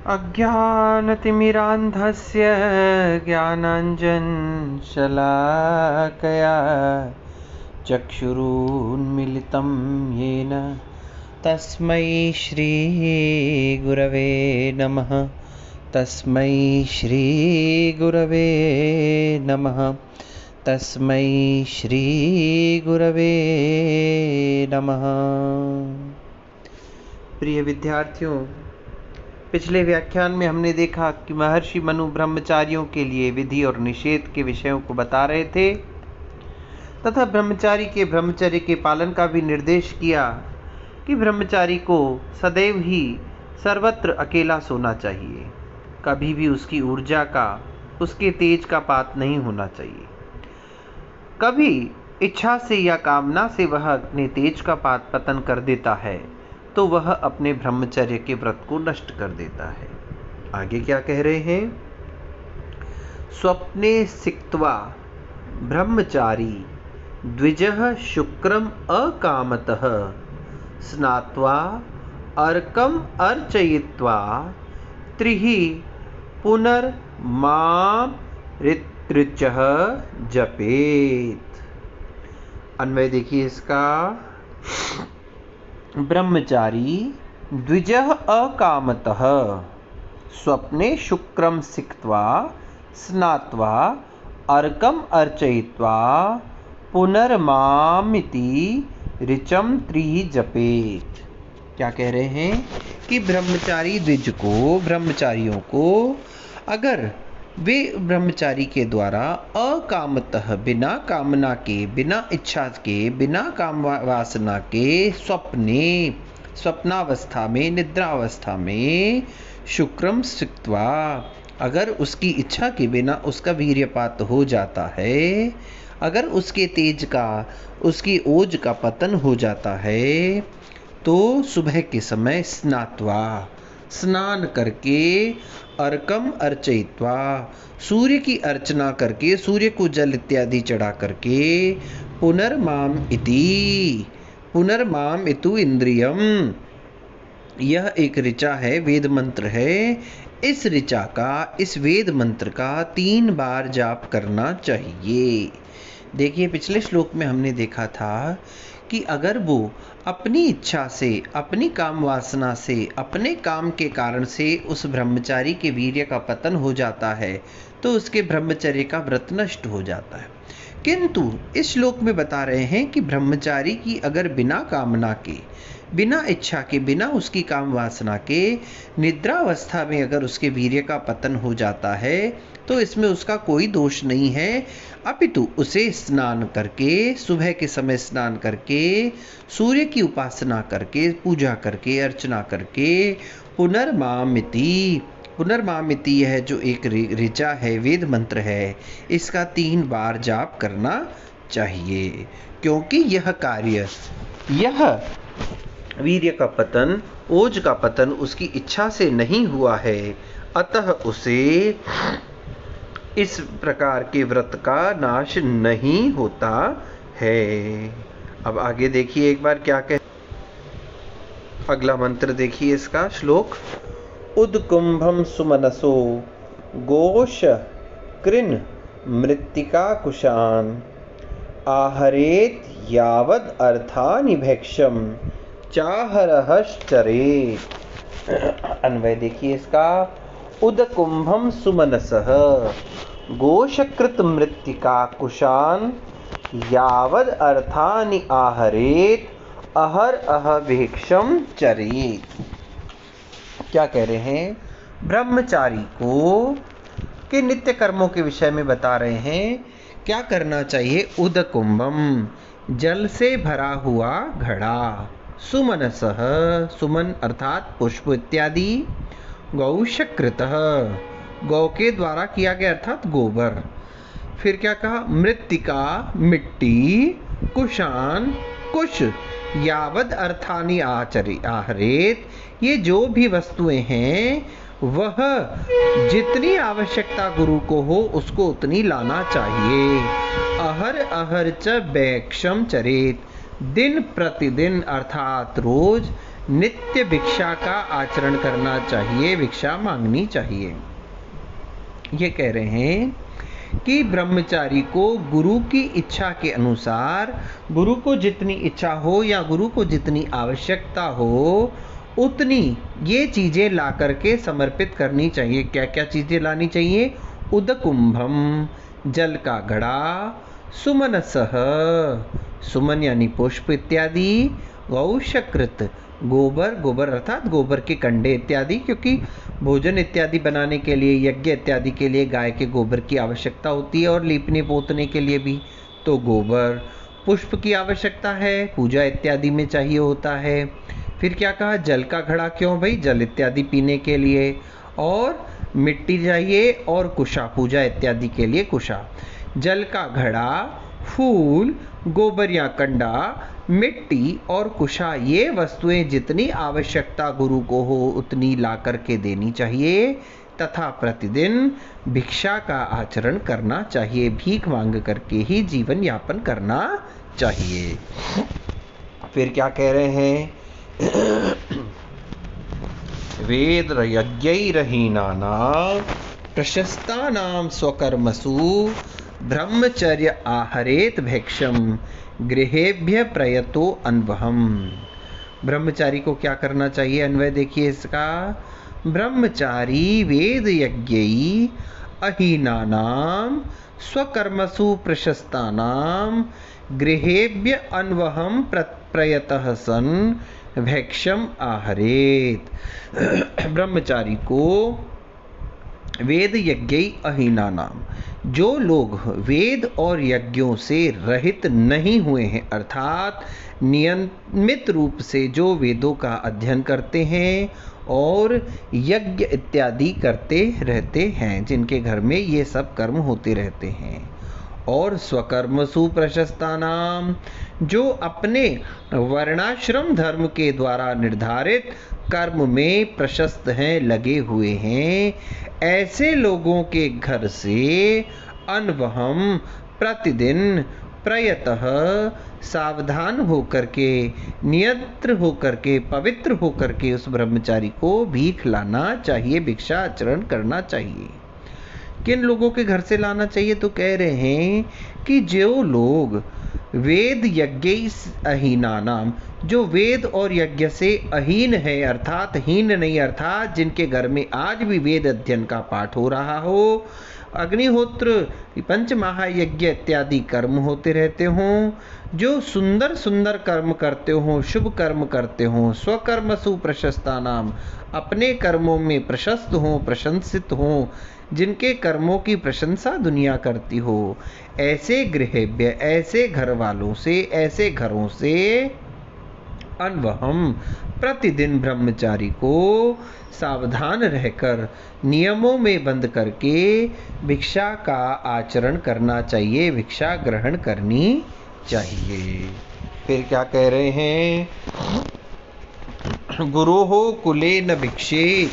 अज्ञानतिमिरान्धस्य ज्ञानाञ्जनशलाकया चक्षुरुन्मीलितं येन तस्मै श्रीगुरवे नमः। तस्मै श्रीगुरवे नमः। तस्मै श्रीगुरवे नमः। प्रिय विद्यार्थियों, पिछले व्याख्यान में हमने देखा कि महर्षि मनु ब्रह्मचारियों के लिए विधि और निषेध के विषयों को बता रहे थे तथा ब्रह्मचारी के ब्रह्मचर्य के पालन का भी निर्देश किया कि ब्रह्मचारी को सदैव ही सर्वत्र अकेला सोना चाहिए। कभी भी उसकी ऊर्जा का, उसके तेज का पात नहीं होना चाहिए। कभी इच्छा से या कामना से वह अपने तेज का पात पतन कर देता है तो वह अपने ब्रह्मचर्य के व्रत को नष्ट कर देता है। आगे क्या कह रहे हैं? स्वप्ने सिक्त्वा ब्रह्मचारी द्विजः शुक्रम अकामतः स्नात्वा अर्कम अर्चयित्वा त्रिः पुनर्मामृत्युः जपेत। अन्वय देखिए इसका। ब्रह्मचारी द्विजः अकामतः स्वप्ने शुक्रम सिक्त्वा स्नात्वा अर्कम अर्चयित्वा पुनर्मामिति ऋचं त्रिः जपेत। क्या कह रहे हैं कि ब्रह्मचारी द्विज को, ब्रह्मचारियों को, अगर वे ब्रह्मचारी के द्वारा अकामतः बिना कामना के, बिना इच्छा के, बिना काम वासना के स्वप्नावस्था में, निद्रावस्था में शुक्रम सिक्त्वा, अगर उसकी इच्छा के बिना उसका वीर्यपात हो जाता है, अगर उसके तेज का, उसकी ओज का पतन हो जाता है, तो सुबह के समय स्नात्वा, स्नान करके, अर्कम अर्चयित्वा, सूर्य की अर्चना करके, सूर्य को जल इत्यादि चढ़ा करके, पुनर्माम इतु इंद्रियम, यह एक ऋचा है, वेद मंत्र है। इस ऋचा का, इस वेद मंत्र का 3 बार जाप करना चाहिए। देखिए, पिछले श्लोक में हमने देखा था कि अगर वो अपनी इच्छा से, अपनी काम वासना से, अपने काम के कारण से उस ब्रह्मचारी के वीर्य का पतन हो जाता है तो उसके ब्रह्मचर्य का व्रत नष्ट हो जाता है। किंतु इस श्लोक में बता रहे हैं कि ब्रह्मचारी की अगर बिना कामना के, बिना इच्छा के, बिना उसकी काम वासना के निद्रावस्था में अगर उसके वीर्य का पतन हो जाता है तो इसमें उसका कोई दोष नहीं है, अपितु उसे स्नान करके, सुबह के समय स्नान करके, सूर्य की उपासना करके, पूजा करके, अर्चना करके, पुनर्मामिति यह जो एक ऋचा है, वेद मंत्र है, इसका 3 बार जाप करना चाहिए। क्योंकि यह कार्य, यह वीर्य का पतन, ओज का पतन उसकी इच्छा से नहीं हुआ है, अतः उसे इस प्रकार के व्रत का नाश नहीं होता है। अब आगे देखिए एक बार क्या कह, अगला मंत्र देखिए इसका श्लोक। उद्कुंभम सुमनसो गोश कृन मृत्तिका कुशान आहरेत यावद अर्थानि भैक्षम चाहरहश्चरेत। अन्वय देखिए इसका। उदकुंभम सुमनसः गोशकृत मृत्तिका कुशान यावद अर्थानि आहरेत अहर अहभिक्षम चरेत। क्या कह रहे हैं? ब्रह्मचारी को के नित्य कर्मों के विषय में बता रहे हैं। क्या करना चाहिए? उदकुंभम, जल से भरा हुआ घड़ा, सुमनसः, सुमन अर्थात पुष्प इत्यादि, गौशकृतः, गौ के द्वारा किया गया अर्थात गोबर, फिर क्या कहा? मृत्तिका, मिट्टी, कुशान, कुश, यावद अर्थानि आहरेत, ये जो भी वस्तुएं हैं वह जितनी आवश्यकता गुरु को हो उसको उतनी लाना चाहिए। अहर अहर च बैक्षम चरेत, दिन प्रतिदिन अर्थात रोज नित्य भिक्षा का आचरण करना चाहिए, भिक्षा मांगनी चाहिए। ये कह रहे हैं कि ब्रह्मचारी को गुरु की इच्छा के अनुसार, गुरु को जितनी इच्छा हो या गुरु को जितनी आवश्यकता हो उतनी ये चीजें ला करके समर्पित करनी चाहिए। क्या क्या चीजें लानी चाहिए? उदकुंभम, जल का घड़ा, सुमनसह, सुमन यानी पुष्प इत्यादि, गौशकृत, गोबर, गोबर अर्थात गोबर के कंडे इत्यादि, क्योंकि भोजन इत्यादि बनाने के लिए, यज्ञ इत्यादि के लिए गाय के गोबर की आवश्यकता होती है और लीपने पोतने के लिए भी तो गोबर। पुष्प की आवश्यकता है, पूजा इत्यादि में चाहिए होता है। फिर क्या कहा? जल का घड़ा, क्यों भाई? जल इत्यादि पीने के लिए। और मिट्टी चाहिए और कुशा, पूजा इत्यादि के लिए कुशा। जल का घड़ा, फूल, गोबर या कंडा, मिट्टी और कुशा, ये वस्तुएं जितनी आवश्यकता गुरु को हो उतनी ला करके देनी चाहिए तथा प्रतिदिन भिक्षा का आचरण करना चाहिए। भीख मांग करके ही जीवन यापन करना चाहिए। फिर क्या कह रहे हैं? वेद यज्ञैरहीनानां प्रशस्तानां स्वकर्मसु ब्रह्मचर्य आहरेत भिक्षम गृहेभ्य प्रयतो अन्वहम। ब्रह्मचारी को क्या करना चाहिए? अन्वय देखिए इसका। ब्रह्मचारी वेद यज्ञै अहीनानां स्वकर्मसु प्रशस्तानां गृहेभ्य अन्वहम प्रयतः सन भिक्षम आहरेत। ब्रह्मचारी को वेद यज्ञै अहीनानाम, जो लोग वेद और यज्ञों से रहित नहीं हुए हैं, अर्थात नियमित रूप से जो वेदों का अध्ययन करते हैं और यज्ञ इत्यादि करते रहते हैं, जिनके घर में ये सब कर्म होते रहते हैं। और स्वकर्मसु प्रशस्तानाम, जो अपने वर्णाश्रम धर्म के द्वारा निर्धारित कर्म में प्रशस्त हैं, लगे हुए हैं, ऐसे लोगों के घर से अन्वहम, प्रतिदिन, प्रयतः, सावधान होकर के, नियंत्र होकर के, पवित्र होकर के उस ब्रह्मचारी को भीख लाना चाहिए, भिक्षा आचरण करना चाहिए। किन लोगों के घर से लाना चाहिए? तो कह रहे हैं कि जो लोग वेद यज्ञ अहीनानाम, जो वेद और यज्ञ से अहीन है, अर्थात हीन नहीं, अर्थात जिनके घर में आज भी वेद अध्ययन का पाठ हो रहा हो, अग्निहोत्र, पंच महायज्ञ इत्यादि कर्म होते रहते हों, जो सुंदर सुंदर कर्म करते हों, शुभ कर्म करते हों, स्वकर्मसु प्रशस्ता नाम, अपने कर्मों में प्रशस्त हों, प्रशंसित हों, जिनके कर्मों की प्रशंसा दुनिया करती हो, ऐसे गृहेभ्य, ऐसे घर वालों से, ऐसे घरों से अन्वहम, प्रतिदिन ब्रह्मचारी को सावधान रहकर, नियमों में बंद करके भिक्षा का आचरण करना चाहिए, भिक्षा ग्रहण करनी चाहिए। फिर क्या कह रहे हैं? गुरोः कुले न भिक्षे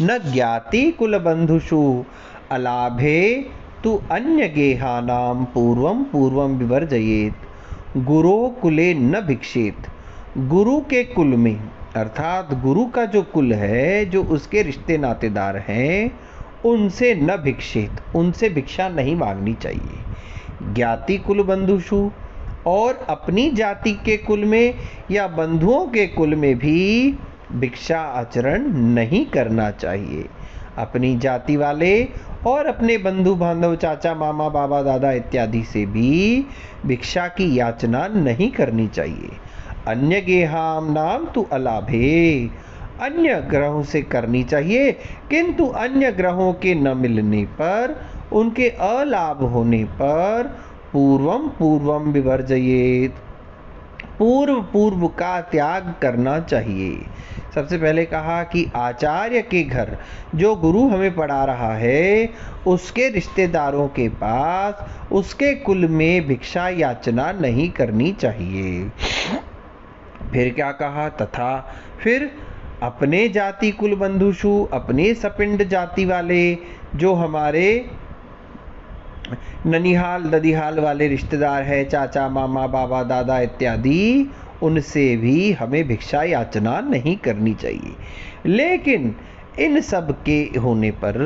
न ज्ञाति कुल बंधुषु अलाभे तु अन्य गेहानाम पूर्वम पूर्वम विवर्जयेत। गुरो कुले न भिक्षेत, गुरु के कुल में, अर्थात गुरु का जो कुल है, जो उसके रिश्ते नातेदार हैं, उनसे न भिक्षेत, उनसे भिक्षा नहीं मांगनी चाहिए। ज्ञाति कुल बंधुषु, और अपनी जाति के कुल में या बंधुओं के कुल में भी भिक्षा आचरण नहीं करना चाहिए। अपनी जाति वाले और अपने बंधु बांधव, चाचा मामा बाबा दादा इत्यादि से भी भिक्षा की याचना नहीं करनी चाहिए। अन्य गेहाम नाम तु अलाभे, अन्य ग्रहों से करनी चाहिए, किंतु अन्य ग्रहों के न मिलने पर, उनके अलाभ होने पर पूर्वम पूर्वम विवर्जयेत, पूर्व पूर्व का त्याग करना चाहिए। सबसे पहले कहा कि आचार्य के घर, जो गुरु हमें पढ़ा रहा है, उसके रिश्तेदारों के पास, उसके कुल में भिक्षा याचना नहीं करनी चाहिए। फिर क्या कहा? तथा फिर अपने जाति कुल बंधुषु, अपने सपिंड जाति वाले, जो हमारे ननिहाल ददिहाल वाले रिश्तेदार है, चाचा मामा बाबा दादा इत्यादि, उनसे भी हमें भिक्षा याचना नहीं करनी चाहिए। लेकिन इन सब के होने पर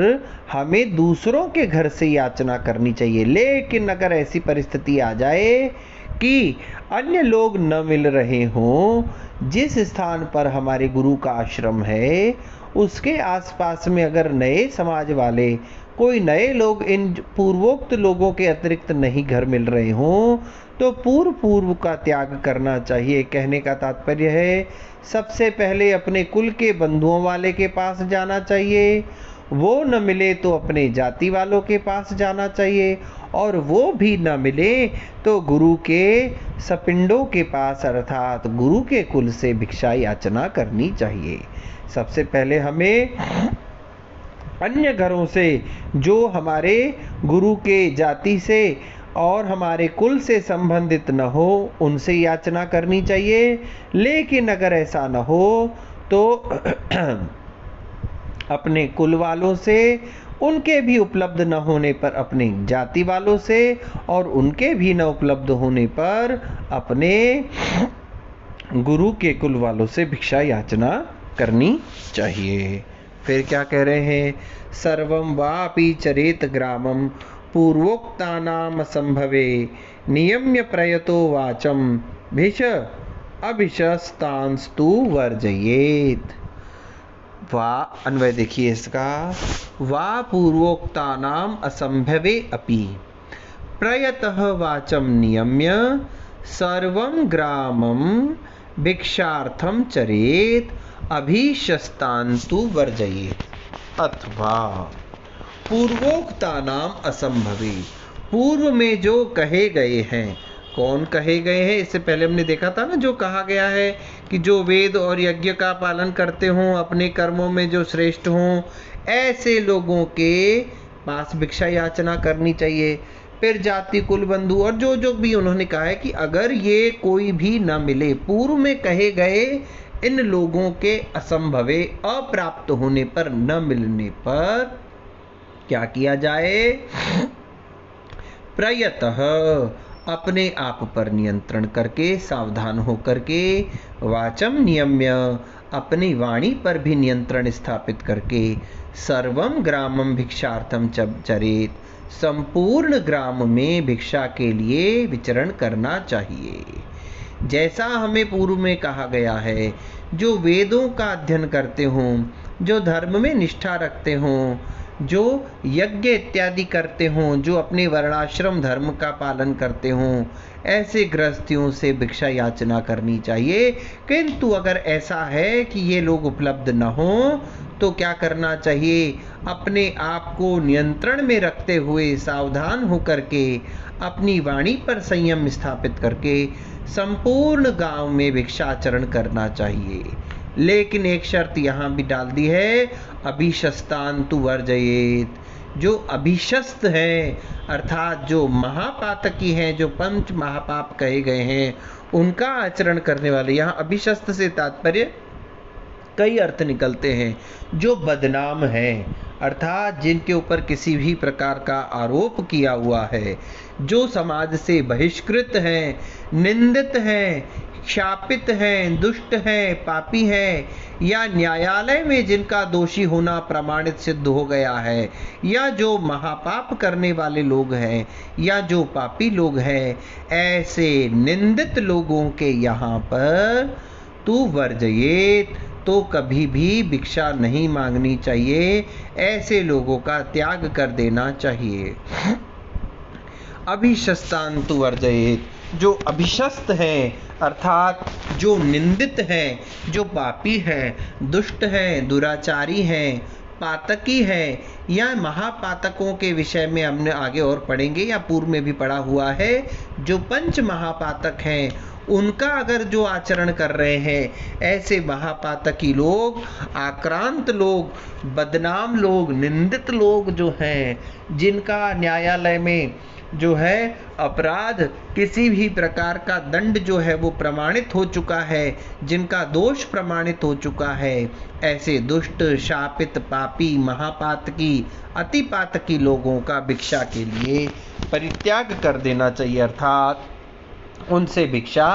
हमें दूसरों के घर से याचना करनी चाहिए। लेकिन अगर ऐसी परिस्थिति आ जाए कि अन्य लोग न मिल रहे हों, जिस स्थान पर हमारे गुरु का आश्रम है उसके आसपास में अगर नए समाज वाले कोई नए लोग इन पूर्वोक्त लोगों के अतिरिक्त नहीं घर मिल रहे हों, तो पूर्व का त्याग करना चाहिए। कहने का तात्पर्य है, सबसे पहले अपने कुल के बंधुओं वाले के पास जाना चाहिए, वो न मिले तो अपने जाति वालों के पास जाना चाहिए, और वो भी न मिले तो गुरु के सपिंडों के पास अर्थात गुरु के कुल से भिक्षा याचना करनी चाहिए। सबसे पहले हमें अन्य घरों से जो हमारे गुरु के जाति से और हमारे कुल से संबंधित न हो उनसे याचना करनी चाहिए। लेकिन अगर ऐसा न हो तो अपने कुल वालों से, उनके भी उपलब्ध न होने पर अपने जाति वालों से, और उनके भी न उपलब्ध होने पर अपने गुरु के कुल वालों से भिक्षा याचना करनी चाहिए। फिर क्या कह रहे हैं, सर्वं वापि चरेत ग्रामं पूर्वोक्तानाम संभवे नियम्य प्रयतो वाचम भिष अभिशस्तांस्तु वर्जयेत। वा अन्वय देखिए इसका, वा पूर्वोक्तानाम असंभवे अपि प्रयतः वाचम नियम्य सर्वं ग्रामं भिक्षार्थं चरेत अभिशस्तांतु वर्जयेत। अथवा पूर्वोक्तानाम असंभवे, पूर्व में जो कहे गए हैं, कौन कहे गए हैं, इससे पहले हमने देखा था ना, जो कहा गया है कि जो वेद और यज्ञ का पालन करते हों, अपने कर्मों में जो श्रेष्ठ हों, ऐसे लोगों के पास भिक्षा याचना करनी चाहिए। फिर जाति कुल बंधु और जो जो भी उन्होंने कहा है कि अगर ये कोई भी न मिले, पूर्व में कहे गए इन लोगों के असंभवे अप्राप्त होने पर, न मिलने पर क्या किया जाए, प्रयतः अपने आप पर नियंत्रण करके, सावधान होकर के, वाचम नियम्य अपनी वाणी पर भी नियंत्रण स्थापित करके, सर्वम ग्रामम भिक्षार्थम चरेत संपूर्ण ग्राम में भिक्षा के लिए विचरण करना चाहिए। जैसा हमें पूर्व में कहा गया है, जो वेदों का अध्ययन करते हों, जो धर्म में निष्ठा रखते हों, जो यज्ञ इत्यादि करते हों, जो अपने वर्णाश्रम धर्म का पालन करते हों, ऐसे गृहस्थियों से भिक्षा याचना करनी चाहिए। किंतु अगर ऐसा है कि ये लोग उपलब्ध न हों तो क्या करना चाहिए, अपने आप को नियंत्रण में रखते हुए, सावधान होकर के, अपनी वाणी पर संयम स्थापित करके संपूर्ण गांव में भिक्षाचरण करना चाहिए। लेकिन एक शर्त यहाँ भी डाल दी है, अभिशस्तांतु वर्जयेत। जो अभिशस्त हैं अर्थात जो महापातकी हैं, जो पंच महापाप कहे गए हैं, उनका आचरण करने वाले, यहाँ अभिशस्त से तात्पर्य कई अर्थ निकलते हैं। जो बदनाम हैं अर्थात जिनके ऊपर किसी भी प्रकार का आरोप किया हुआ है, जो समाज से बहिष्कृत हैं, निंदित हैं, शापित हैं, दुष्ट हैं, पापी हैं, या न्यायालय में जिनका दोषी होना प्रमाणित सिद्ध हो गया है, या जो महापाप करने वाले लोग हैं, या जो पापी लोग हैं, ऐसे निंदित लोगों के यहाँ पर तू वर्जयेत, तो कभी भी भिक्षा नहीं मांगनी चाहिए। ऐसे लोगों का त्याग कर देना चाहिए। अभिशस्तांतु वर्जयेत, जो अभिशस्त हैं अर्थात जो निंदित हैं, जो पापी हैं, दुष्ट हैं, दुराचारी हैं, पातकी हैं, या महापातकों के विषय में हमने आगे और पढ़ेंगे या पूर्व में भी पढ़ा हुआ है, जो पंच महापातक हैं, उनका अगर जो आचरण कर रहे हैं, ऐसे महापातकी लोग, आक्रांत लोग, बदनाम लोग, निंदित लोग जो हैं, जिनका न्यायालय में जो है अपराध, किसी भी प्रकार का दंड जो है वो प्रमाणित हो चुका है, जिनका दोष प्रमाणित हो चुका है, ऐसे दुष्ट, शापित, पापी, महापातकी, अतिपातकी लोगों का भिक्षा के लिए परित्याग कर देना चाहिए, अर्थात उनसे भिक्षा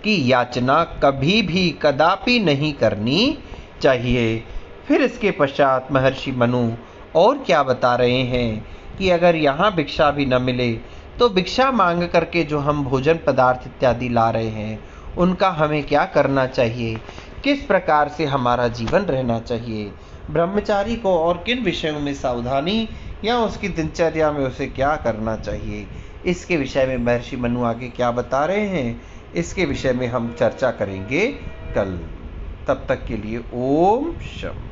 की याचना कभी भी कदापि नहीं करनी चाहिए। फिर इसके पश्चात महर्षि मनु और क्या बता रहे हैं कि अगर यहाँ भिक्षा भी न मिले तो भिक्षा मांग करके जो हम भोजन पदार्थ इत्यादि ला रहे हैं उनका हमें क्या करना चाहिए, किस प्रकार से हमारा जीवन रहना चाहिए, ब्रह्मचारी को और किन विषयों में सावधानी या उसकी दिनचर्या में उसे क्या करना चाहिए, इसके विषय में महर्षि मनु आगे क्या बता रहे हैं, इसके विषय में हम चर्चा करेंगे कल। तब तक के लिए ओम शम।